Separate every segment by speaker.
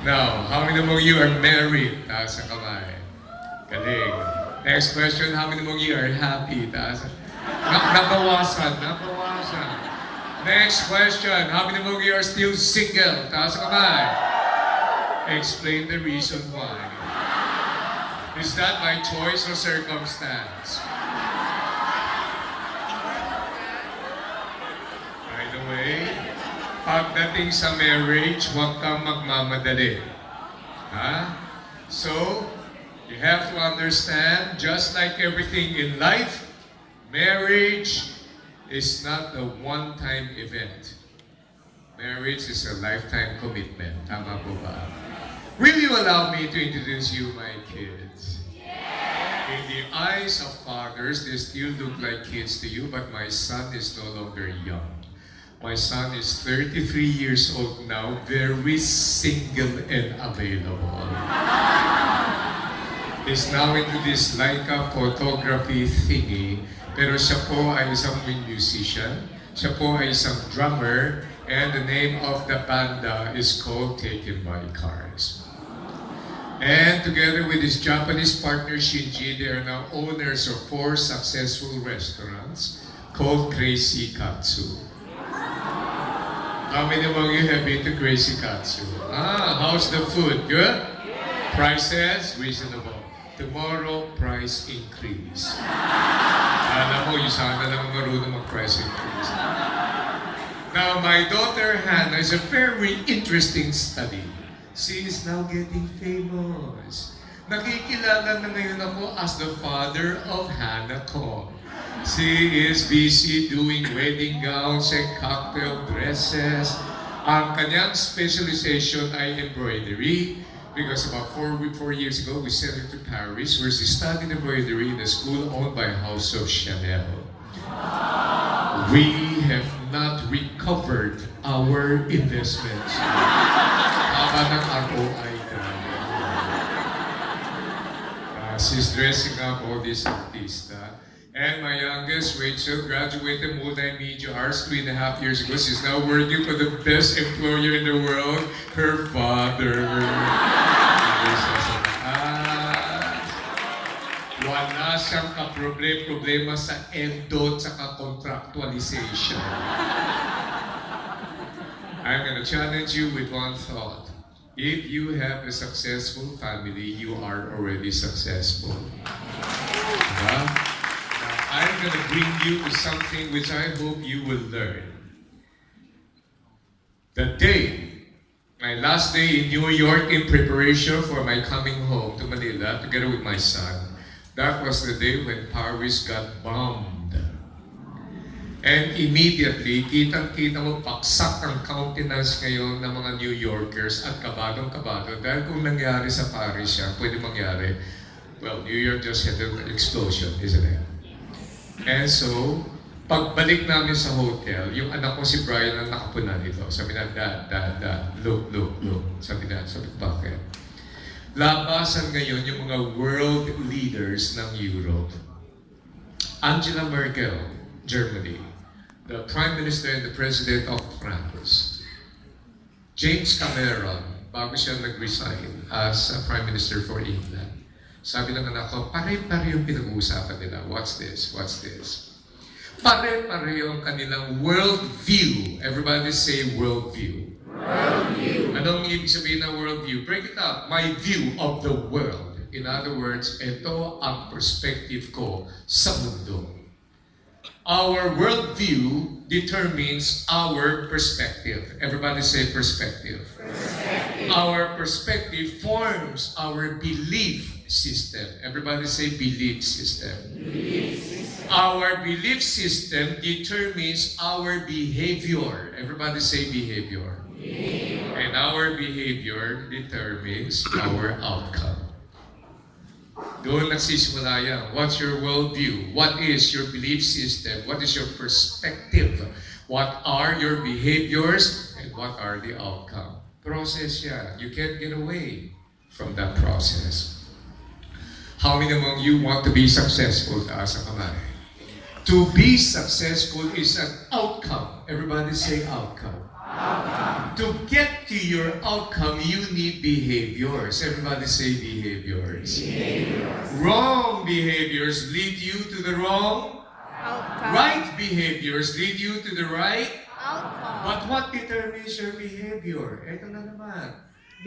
Speaker 1: Now, how many among you are married? Taas ang kamay. Galing. Next question, how many among you are happy? Taas ang... Nabawasan. Next question, how many among you are still single? Taas ang kamay. Explain the reason why. Is that my choice or circumstance? By the way, pagdating sa marriage, huwag kang magmamadali. So, you have to understand, just like everything in life, marriage is not a one-time event. Marriage is a lifetime commitment. Tama po ba? Will you allow me to introduce you my kids? In the eyes of fathers, they still look like kids to you, but my son is no longer young. My son is 33 years old now, very single and available. He's now into this Leica photography thingy, pero siya po ay isang musician, siya po ay isang drummer, and the name of the banda is called Taken by Cars. And together with his Japanese partner Shinji, they are now owners of 4 successful restaurants called Crazy Katsu. How many among you have been to Crazy Katsu? How's the food? Good? Prices? Reasonable. Tomorrow, price increase. Alam mo, Usana lang marunong mag-price increase. Now, my daughter Hannah is a very interesting study. She is now getting famous. Nakikilala na ngayon ako as the father of Hannah ko. She is busy doing wedding gowns and cocktail dresses. Ang kanyang specialization ay embroidery because about 4 years ago, we sent her to Paris where she studied embroidery in a school owned by House of Chanel. We have not recovered our investments. Tama ng ROI na. She's dressing up all these artists. And my youngest, Rachel, graduated multimedia arts 3.5 years ago. She's now working for the best employer in the world, her father. Wala siyang kaproblema sa endo at contractualization. I'm going to challenge you with one thought. If you have a successful family, you are already successful. Now, I'm going to bring you to something which I hope you will learn. The day, my last day in New York in preparation for my coming home to Manila together with my son, that was the day when Paris got bombed. And immediately, kitang-kita mo paksak ang countenance ngayon ng mga New Yorkers at kabadong-kabado. Dahil kung nangyari sa Paris yan, pwede mangyari. Well, New York just had an explosion, isn't it? And so, pagbalik namin sa hotel, yung anak ko si Brian ang nakapunan nito. Sabi na, Dad, look. Sabi ko, bakit? Labasan ngayon yung mga world leaders ng Europe. Angela Merkel, Germany. The Prime Minister and the President of France. James Cameron, bago siya nag-resign as Prime Minister for England. Sabi ng anak ko, pare-pare yung pinag-uusapan nila. What's this? Pare-pareho ang kanilang worldview. Everybody say worldview. Worldview. Anong ibig sabihin ng worldview? Break it up. My view of the world. In other words, ito ang perspective ko sa mundo. Our worldview determines our perspective. Everybody say perspective. Our perspective forms our belief system. Everybody say belief system. Our belief system determines our behavior. Everybody say behavior. And our behavior determines our outcome. Doon nagsisimula yan. What's your worldview? What is your belief system? What is your perspective? What are your behaviors? And what are the outcome? Process yan. You can't get away from that process. How many among you want to be successful? Taas ang kamay. To be successful is an outcome. Everybody say outcome. Outcome. To get to your outcome, you need behaviors. Everybody say behaviors. Wrong behaviors lead you to the wrong
Speaker 2: Outcome.
Speaker 1: Right behaviors lead you to the right.
Speaker 2: Outcome.
Speaker 1: But what determines your behavior? Ito na naman.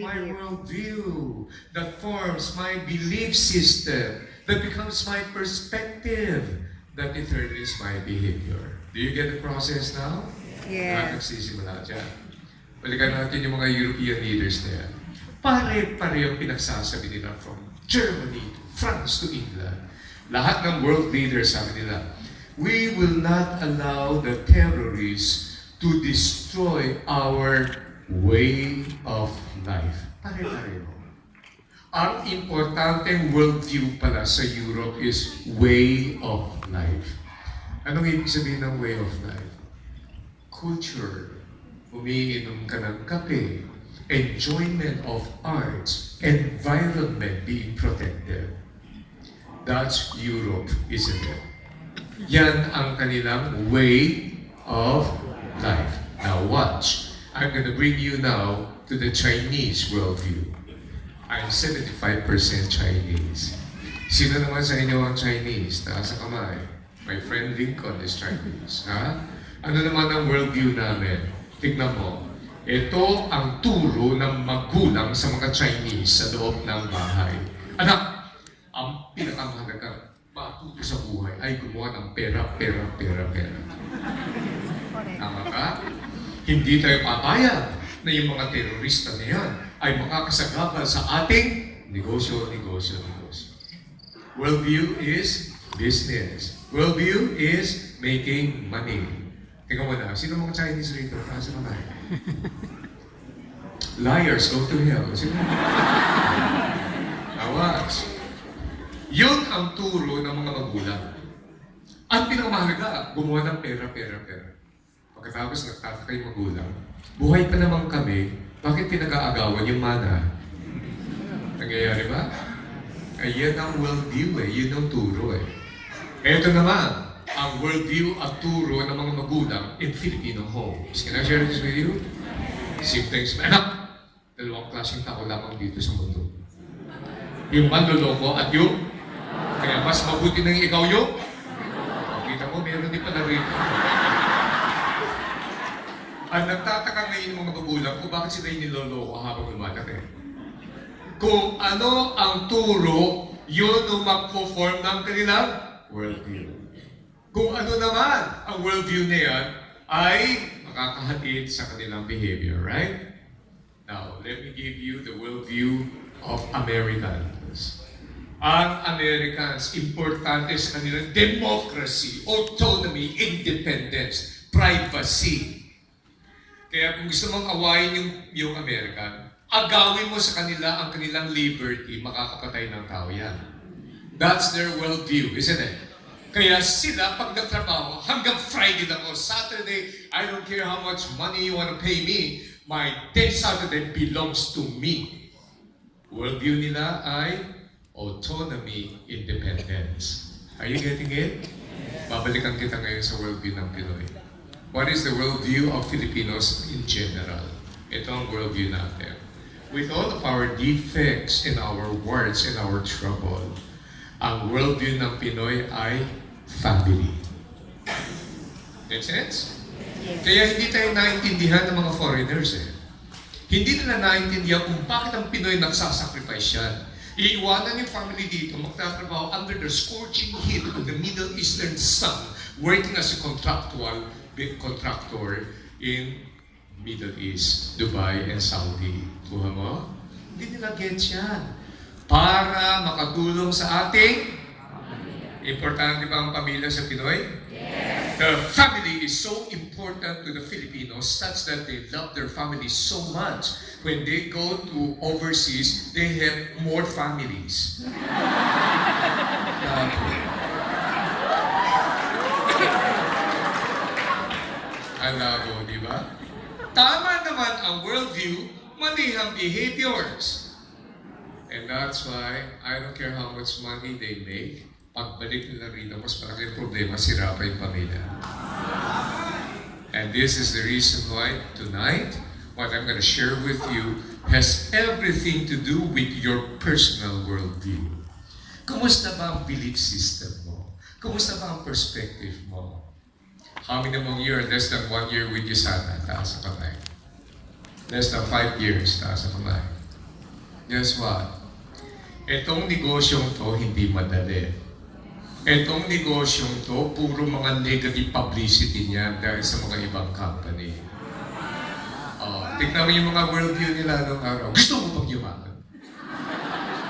Speaker 1: My worldview that forms my belief system, that becomes my perspective, that determines my behavior. Do you get the process now?
Speaker 2: Yeah.
Speaker 1: Nagsisimula dyan. Balikan natin yung mga European leaders na yan. Pare-parehong pinagsasabi nila from Germany to France to England. Lahat ng world leaders sabi nila, we will not allow the terrorists to destroy our way of life. Pare-pareho. Ang importanteng worldview pala sa Europe is way of life. Anong ibig sabihin ng way of life? Culture. Umiinom ka ng kape. Enjoyment of arts. Environment being protected. That's Europe, isn't it? Yan ang kanilang way of life. Now watch. I'm going to bring you now to the Chinese worldview. I'm 75% Chinese. Sino naman sa inyo ang Chinese? Taas ang kamay. My friend Lincoln is Chinese. Ha? Ano naman ang worldview namin? Tignan mo. Ito ang turo ng magulang sa mga Chinese sa loob ng bahay. Anak, ang pinakamahalagang matuto sa buhay ay gumawa ng pera. Tama ka? Hindi tayo papayag na yung mga terorista na yan ay makakasagabal sa ating negosyo. Worldview is business. Worldview is making money. Tingnan mo na, sino mga Chinese rito? Kasi naman. Liars, go to hell. Sino? Awas. Yun ang turo ng mga magulang. Ang pinakamahalaga, gumawa ng pera. Pagkatapos nagtataka yung magulang, buhay pa naman kami, bakit pinag-aagawan yung mana? Nangyayari ba? Ay, yan ang worldview yun ang turo Ito naman, ang worldview at turo ng mga magulang in Filipino homes. Can I share this with you? Simple things. Anak, dalawang klaseng tao lamang dito sa mundo. Yung manloloko at yung kaya mas mabuti nang ikaw yung kita mo, meron din pala rin. Ang nagtataka ngayon ng mga magulang kung bakit sila yung niloloko habang lumalaki. Kung ano ang turo, yun ang mag-form ng kanilang worldview. Kung ano naman ang worldview na yan, ay makakahatid sa kanilang behavior, right? Now, let me give you the worldview of Americans. Ang Americans, importante sa kanilang democracy, autonomy, independence, privacy. Kaya kung gusto mong awayin yung American, agawin mo sa kanila ang kanilang liberty, makakapatay ng tao yan. That's their worldview, isn't it? Kaya sila, pag nagtrabaho, hanggang Friday lang o Saturday, I don't care how much money you want to pay me, my day Saturday belongs to me. Worldview nila ay autonomy, independence. Are you getting it? Babalikan kita ngayon sa worldview ng Pinoy. What is the worldview of Filipinos in general? Ito ang worldview natin. With all of our defects and our warts and our trouble, ang worldview ng Pinoy ay family. Make sense?
Speaker 2: Yes.
Speaker 1: Kaya hindi tayo naintindihan ng mga foreigners Hindi nila naintindihan kung bakit ang Pinoy nagsasacrifice yan. Iiwanan yung family dito, magtatrabaho under the scorching heat of the Middle Eastern sun, working as a contractor in Middle East, Dubai and Saudi. Kuha mo? Hindi nila gets yan. Para makatulong sa ating importante ba ang pamilya sa Pinoy? Yes. The family is so important to the Filipinos such that they love their family so much. When they go to overseas, they have more families. Alabo, di ba? Tama naman ang worldview, mali ang behaviors. And that's why I don't care how much money they make, pagbalik nila rito, mas malaking problema, sira pa yung pamilya. And this is the reason why tonight, what I'm going to share with you has everything to do with your personal worldview. Kumusta ba ang belief system mo? Kumusta ba ang perspective mo? How many among you are less than 1 year with Usana? Taas ang kamay. Less than 5 years, taas ang kamay. Guess what? Itong negosyong to, hindi madali. Itong negosyong to, puro mga negative publicity niyan dahil sa mga ibang company. Tignan mo yung mga worldview nila noong araw. Gusto mo bang yumaman?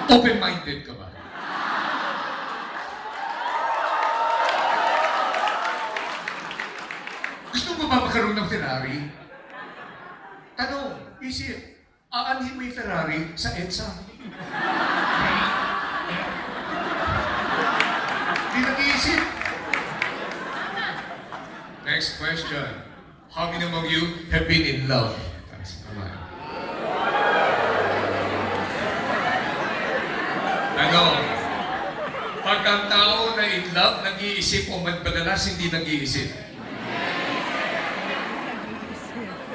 Speaker 1: Open-minded ka ba? Gusto mo ba magkaroon ng Ferrari? Tanong, isip, aanhin mo yung Ferrari sa EDSA? Hindi nag-iisip. Next question. How many among you have been in love? Ano? Pag ang tao na in love, nag-iisip o madalas hindi nag-iisip?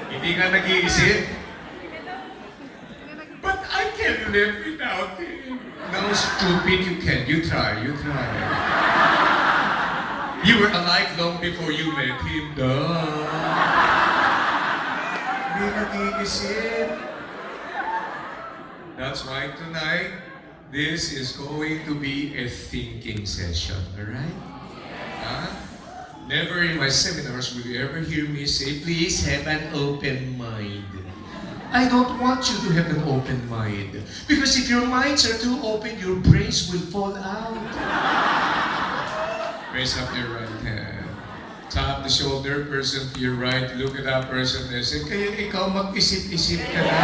Speaker 1: Hindi ka nag-iisip? But I can't live without him. No, stupid, you can. You try, you try. You were alive long before you met him. Duh. Hindi nag-iisip. That's why tonight, this is going to be a thinking session, alright? Huh? Never in my seminars will you ever hear me say, please have an open mind. I don't want you to have an open mind. Because if your minds are too open, your brains will fall out. Raise up your right hand. Tap the shoulder, person to your right. Look at that person and say, kaya ikaw mag-isip-isip ka na.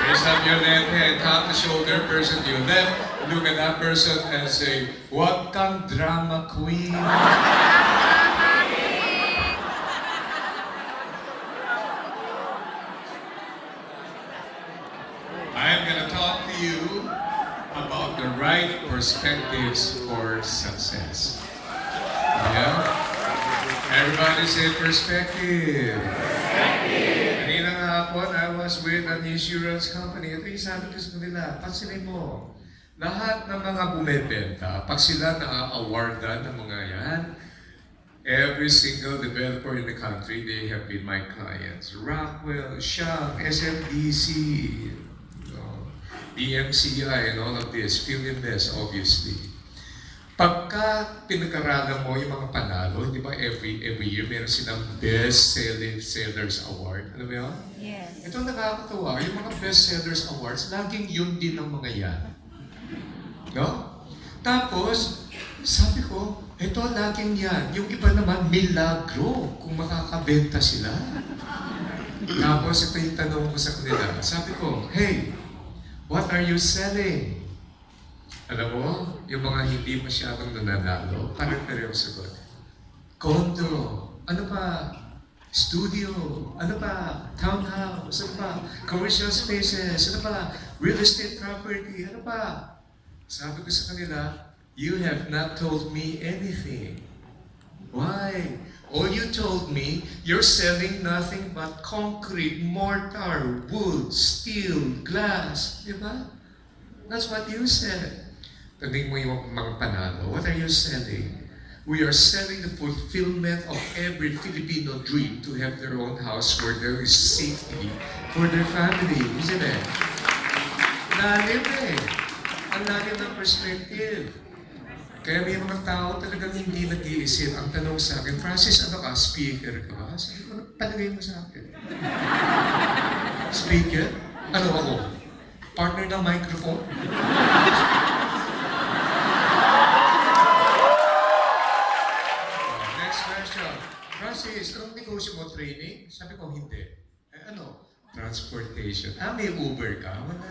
Speaker 1: Raise up your left hand. Tap the shoulder, person to your left. Look at that person and say, huwag kang drama queen. I'm going to talk to you about the right perspectives for success. Yeah? Everybody say perspective. Kanina nga hapon, I was with an insurance company. Ito yung sabi ko sa kanila, pansinin mo, lahat ng mga bumebenta, pag sila na-awardan ng mga yan, every single developer in the country, they have been my clients. Rockwell, Shang, SMDC, DMCI, and all of this, fill in this, obviously. Pagka pinag-aralan mo yung mga panalo, di ba every year meron silang Best Sellers Award. Ano ba yun?
Speaker 2: Yes.
Speaker 1: Ito nakakatawa, yung mga Best Sellers Awards, laging yun din ang mga yan. No? Tapos, sabi ko, ito laging yan. Yung iba naman, milagro kung makakabenta sila. Tapos, ito yung tanong ko sa kanila. Sabi ko, hey, what are you selling? Alam mo, yung mga hindi masyadong nananalo, parang-pareho sagot. Condo, ano pa? Studio, ano pa? Townhouse, ano pa? Commercial spaces, ano pa? Real estate property, ano pa? Sabi ko sa kanila, you have not told me anything. Why? All you told me, you're selling nothing but concrete, mortar, wood, steel, glass. Diba? That's what you said. Tanding mo yung mga panalo. What are you selling? We are selling the fulfillment of every Filipino dream to have their own house where there is safety for their family. Isn't it? Lalim eh. Ang lalim ng perspective. Kaya may mga tao talagang hindi nag-iisip. Ang tanong sa akin, Francis, ano ka? Speaker ka ba? Sabi ko, palagay mo sa akin. Speaker? Ano ako? Partner ng microphone? Next question. Francis, anong negosyo mo? Training? Sabi ko, hindi. Ano? Transportation. May Uber ka? Wala.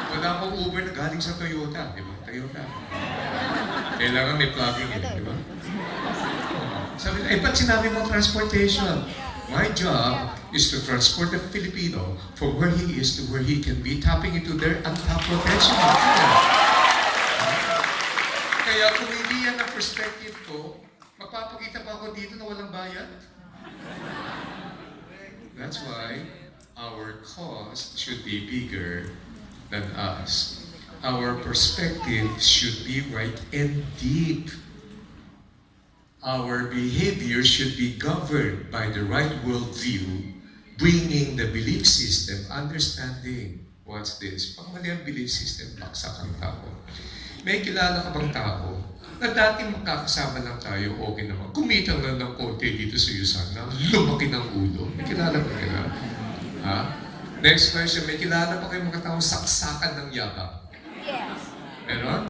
Speaker 1: Wala akong Uber na galing sa Toyota. Di ba? Toyota. Kailangan may plugging eh. Di ba? Sabi ko, ba't sinabi mo transportation? My job is to transport the Filipino from where he is to where he can be, tapping into their untapped potential. Kaya kung hindi yan ang perspective ko, magpapakita pa ako dito na walang bayad. That's why our cause should be bigger than us. Our perspective should be right and deep. Our behavior should be governed by the right worldview, bringing the belief system, understanding. What's this? Pag mali ang belief system, baksak ang tao. May kilala ka bang tao na dating magkakasama lang tayo, okay naman. Kumita lang ng konti dito sa Usana, lumaki ng ulo. May kilala ba kayo? Ha? Next question, may kilala pa kayo mga taong saksakan ng yabang?
Speaker 2: Yes.
Speaker 1: Meron?